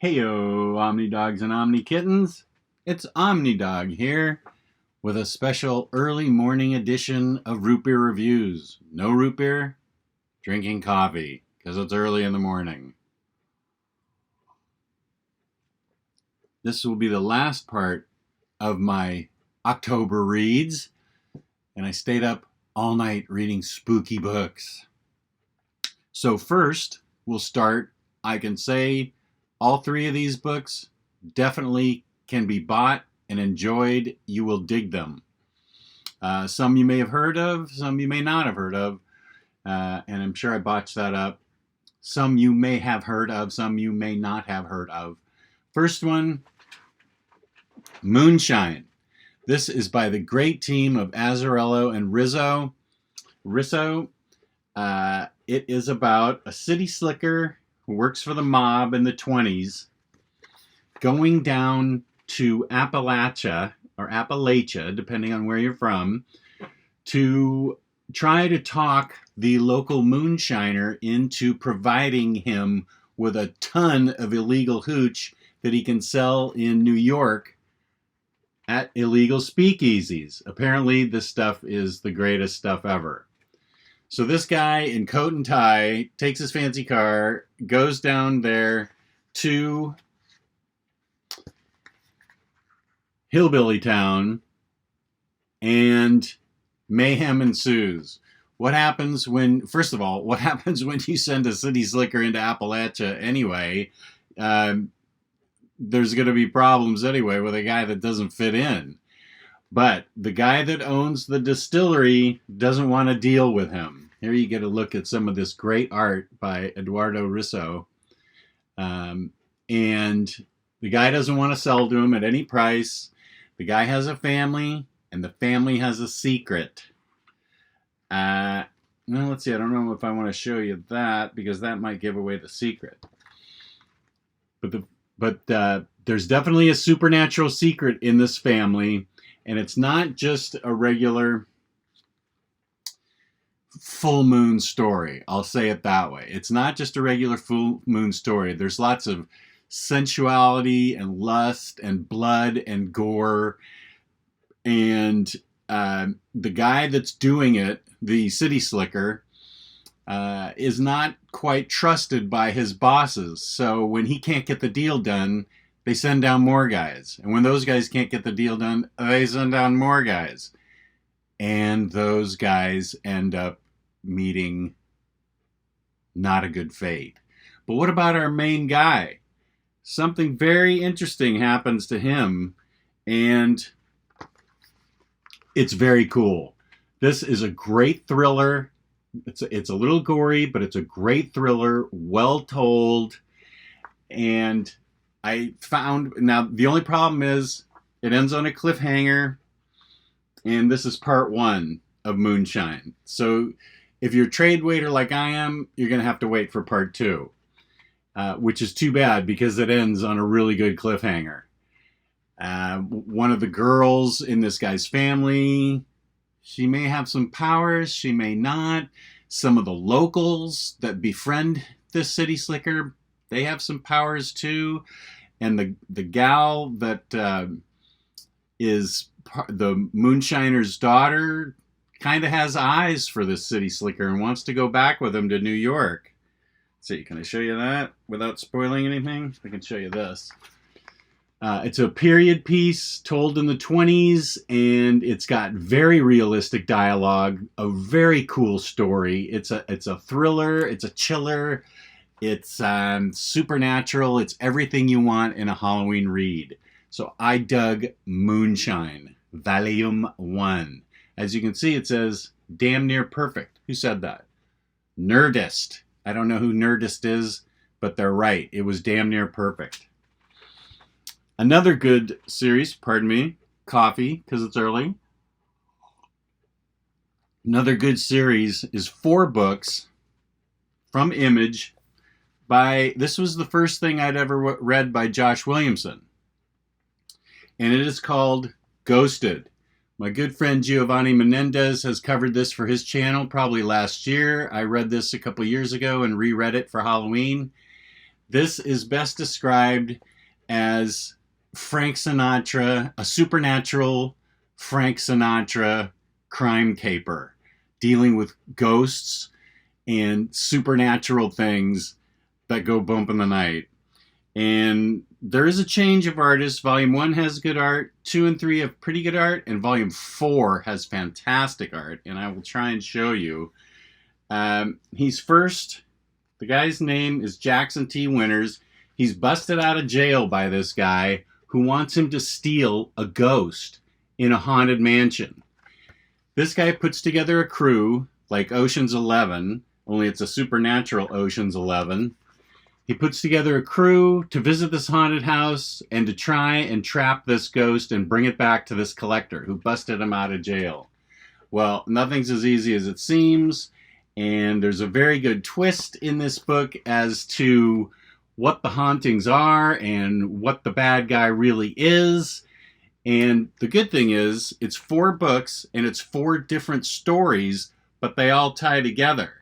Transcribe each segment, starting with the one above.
Heyo, Omni Dogs and Omni Kittens. It's Omni Dog here with a special early morning edition of Root Beer Reviews. No root beer, drinking coffee because it's early in the morning. This will be the last part of my October reads, and I stayed up all night reading spooky books. So first, we'll start. I can say all three of these books definitely can be bought and enjoyed. You will dig them. Some you may have heard of, some you may not have heard of, and I'm sure I botched that up. Some you may have heard of, some you may not have heard of. First one, Moonshine. This is by the great team of Azzarello and Risso. It is about a city slicker who works for the mob in the 20s, going down to Appalachia, depending on where you're from, to try to talk the local moonshiner into providing him with a ton of illegal hooch that he can sell in New York at illegal speakeasies. Apparently, this stuff is the greatest stuff ever. So this guy in coat and tie takes his fancy car, goes down there to Hillbilly Town, and mayhem ensues. What happens when you send a city slicker into Appalachia anyway? There's going to be problems anyway with a guy that doesn't fit in. But the guy that owns the distillery doesn't want to deal with him. Here you get a look at some of this great art by Eduardo Risso. And the guy doesn't want to sell to him at any price. The guy has a family, and the family has a secret. Well, let's see. I don't know if I want to show you that, because that might give away the secret. But there's definitely a supernatural secret in this family. And it's not just a regular full moon story. I'll say it that way. It's not just a regular full moon story. There's lots of sensuality and lust and blood and gore. And the guy that's doing it, the city slicker, is not quite trusted by his bosses. So when he can't get the deal done, they send down more guys. And when those guys can't get the deal done, they send down more guys. And those guys end up meeting not a good fate. But what about our main guy? Something very interesting happens to him, and it's very cool. This is a great thriller. It's a little gory, but it's a great thriller, well told. And I found, now the only problem is it ends on a cliffhanger, and this is part one of Moonshine. So if you're a trade waiter like I am, you're going to have to wait for part two, which is too bad because it ends on a really good cliffhanger. One of the girls in this guy's family, she may have some powers, she may not. Some of the locals that befriend this city slicker, they have some powers too. And the gal that is the moonshiner's daughter kind of has eyes for this city slicker and wants to go back with him to New York. Let's see, can I show you that without spoiling anything? I can show you this. It's a period piece told in the 20s, and it's got very realistic dialogue, a very cool story. It's a thriller, it's a chiller. It's supernatural. It's everything you want in a Halloween read. So I dug Moonshine, Volume 1. As you can see, it says, damn near perfect. Who said that? Nerdist. I don't know who Nerdist is, but they're right. It was damn near perfect. Another good series, coffee, because it's early. Another good series is 4 books from Image. This was the first thing I'd ever read by Josh Williamson. And it is called Ghosted. My good friend Giovanni Menendez has covered this for his channel probably last year. I read this a couple years ago and reread it for Halloween. This is best described as Frank Sinatra, a supernatural Frank Sinatra crime caper, dealing with ghosts and supernatural things that go bump in the night. And there is a change of artists. Volume 1 has good art, 2 and 3 have pretty good art, and Volume 4 has fantastic art. And I will try and show you. He's first, the guy's name is Jackson T. Winters. He's busted out of jail by this guy who wants him to steal a ghost in a haunted mansion. This guy puts together a crew like Ocean's 11, only it's a supernatural Ocean's 11. He puts together a crew to visit this haunted house and to try and trap this ghost and bring it back to this collector who busted him out of jail. Well, nothing's as easy as it seems, and there's a very good twist in this book as to what the hauntings are and what the bad guy really is. And the good thing is, it's 4 books and it's 4 different stories, but they all tie together.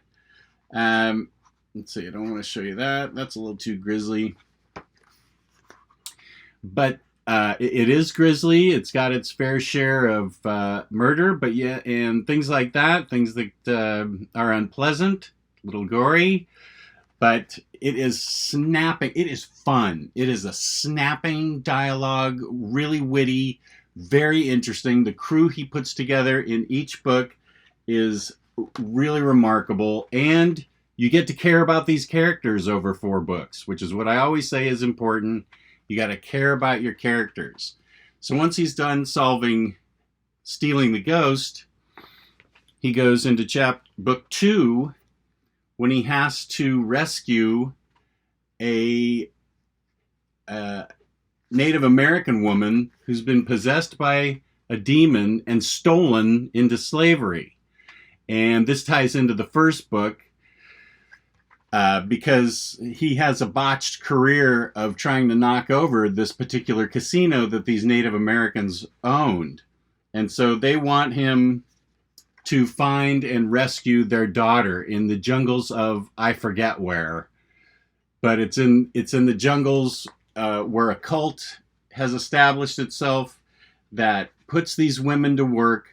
Let's see, I don't want to show you that. That's a little too grisly. But it is grisly. It's got its fair share of murder, but yeah, and things like that, things that are unpleasant, a little gory. But it is snapping. It is fun. It is a snapping dialogue, really witty, very interesting. The crew he puts together in each book is really remarkable, and you get to care about these characters over 4 books, which is what I always say is important. You got to care about your characters. So once he's done stealing the ghost, he goes into book 2 when he has to rescue a Native American woman who's been possessed by a demon and stolen into slavery. And this ties into the first book because he has a botched career of trying to knock over this particular casino that these Native Americans owned. And so they want him to find and rescue their daughter in the jungles of I forget where. But it's in the jungles where a cult has established itself that puts these women to work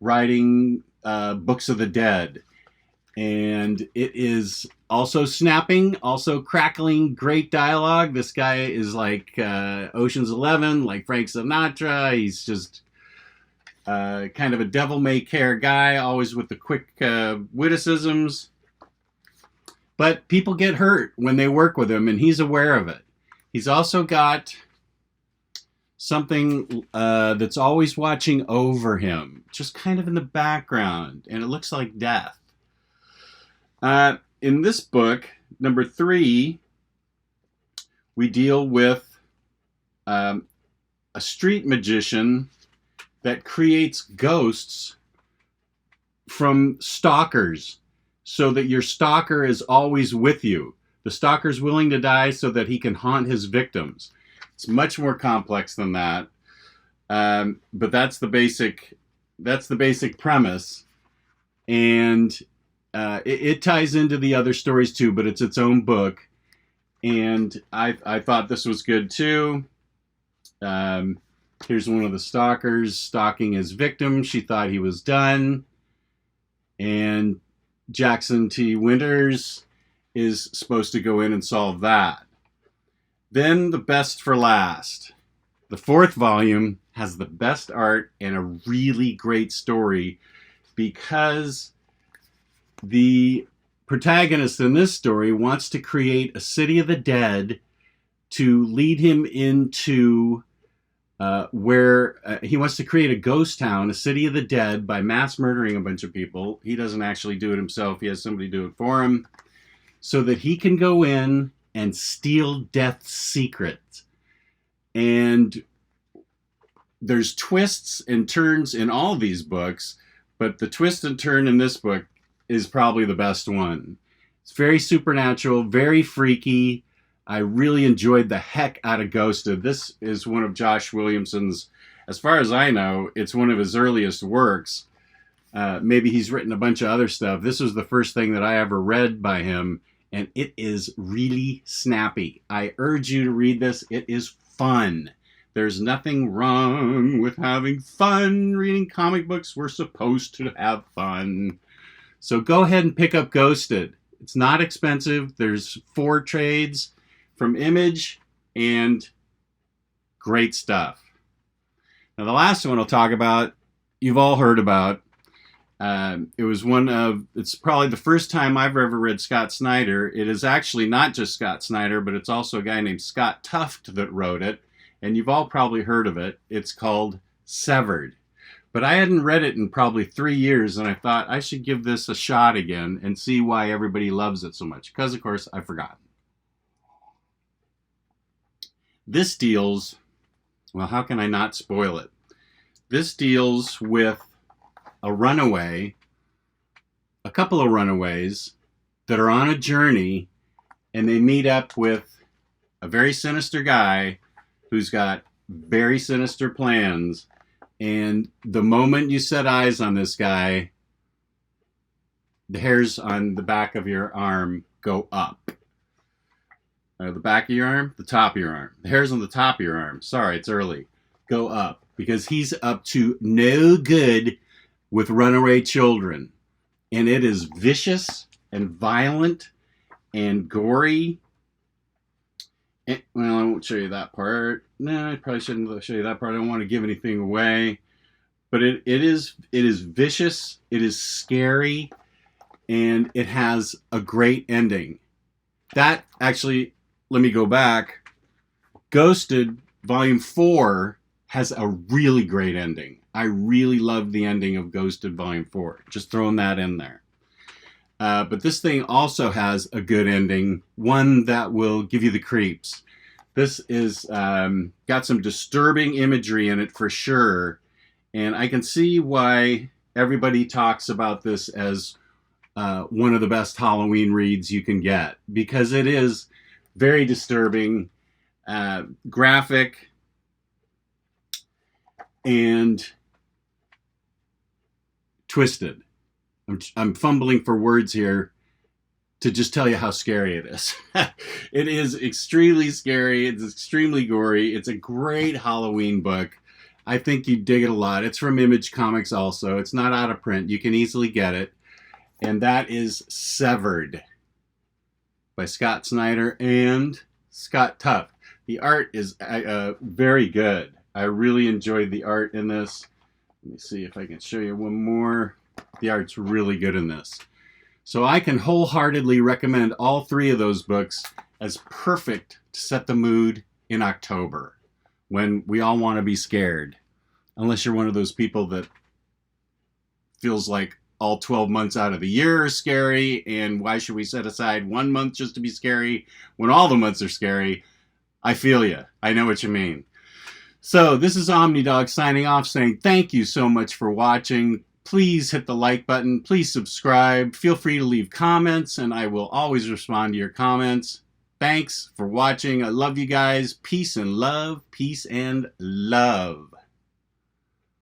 writing books of the dead. And it is also snapping, also crackling, great dialogue. This guy is like Ocean's 11, like Frank Sinatra. He's just kind of a devil-may-care guy, always with the quick witticisms. But people get hurt when they work with him, and he's aware of it. He's also got something that's always watching over him, just kind of in the background, and it looks like death. In this book, number 3, we deal with a street magician that creates ghosts from stalkers so that your stalker is always with you. The stalker's willing to die so that he can haunt his victims. It's much more complex than that. But that's the basic premise. And it ties into the other stories too, but it's its own book. And I thought this was good too. Here's one of the stalkers stalking his victim. She thought he was done. And Jackson T. Winters is supposed to go in and solve that. Then the best for last. The 4th volume has the best art and a really great story because the protagonist in this story wants to create a city of the dead to lead him into where he wants to create a ghost town, a city of the dead, by mass murdering a bunch of people. He doesn't actually do it himself. He has somebody do it for him so that he can go in and steal death's secrets. And there's twists and turns in all these books, but the twist and turn in this book is probably the best one. It's very supernatural, very freaky. I really enjoyed the heck out of Ghosted. This is one of Josh Williamson's, as far as I know, it's one of his earliest works. Maybe he's written a bunch of other stuff. This was the first thing that I ever read by him, and it is really snappy. I urge you to read this. It is fun. There's nothing wrong with having fun reading comic books. We're supposed to have fun. So go ahead and pick up Ghosted. It's not expensive. There's 4 trades from Image and great stuff. Now the last one I'll talk about, you've all heard about. It's probably the first time I've ever read Scott Snyder. It is actually not just Scott Snyder, but it's also a guy named Scott Tuft that wrote it. And you've all probably heard of it. It's called Severed. But I hadn't read it in probably 3 years, and I thought I should give this a shot again and see why everybody loves it so much. Because, of course, I forgot. This deals, well, how can I not spoil it? This deals with a runaway, a couple of runaways that are on a journey, and they meet up with a very sinister guy who's got very sinister plans. And the moment you set eyes on this guy, the hairs on the back of your arm go up. The back of your arm, the top of your arm. The hairs on the top of your arm, sorry, it's early, go up. Because he's up to no good with runaway children. And it is vicious and violent and gory. And, well, I won't show you that part. No, I probably shouldn't show you that part. I don't want to give anything away. But it is vicious, it is scary, and it has a great ending. That actually, let me go back. Ghosted Volume 4 has a really great ending. I really love the ending of Ghosted Volume 4. Just throwing that in there. But this thing also has a good ending, one that will give you the creeps. This is got some disturbing imagery in it for sure, and I can see why everybody talks about this as one of the best Halloween reads you can get, because it is very disturbing, graphic, and twisted. I'm fumbling for words here to just tell you how scary it is. It is extremely scary. It's extremely gory. It's a great Halloween book. I think you'd dig it a lot. It's from Image Comics also. It's not out of print. You can easily get it. And that is Severed by Scott Snyder and Scott Tuft. The art is very good. I really enjoyed the art in this. Let me see if I can show you one more. The art's really good in this. So I can wholeheartedly recommend all 3 of those books as perfect to set the mood in October when we all want to be scared. Unless you're one of those people that feels like all 12 months out of the year are scary, and why should we set aside 1 month just to be scary when all the months are scary? I feel you. I know what you mean. So this is OmniDog signing off, saying thank you so much for watching. Please hit the like button. Please subscribe. Feel free to leave comments, and I will always respond to your comments. Thanks for watching. I love you guys. Peace and love. Peace and love.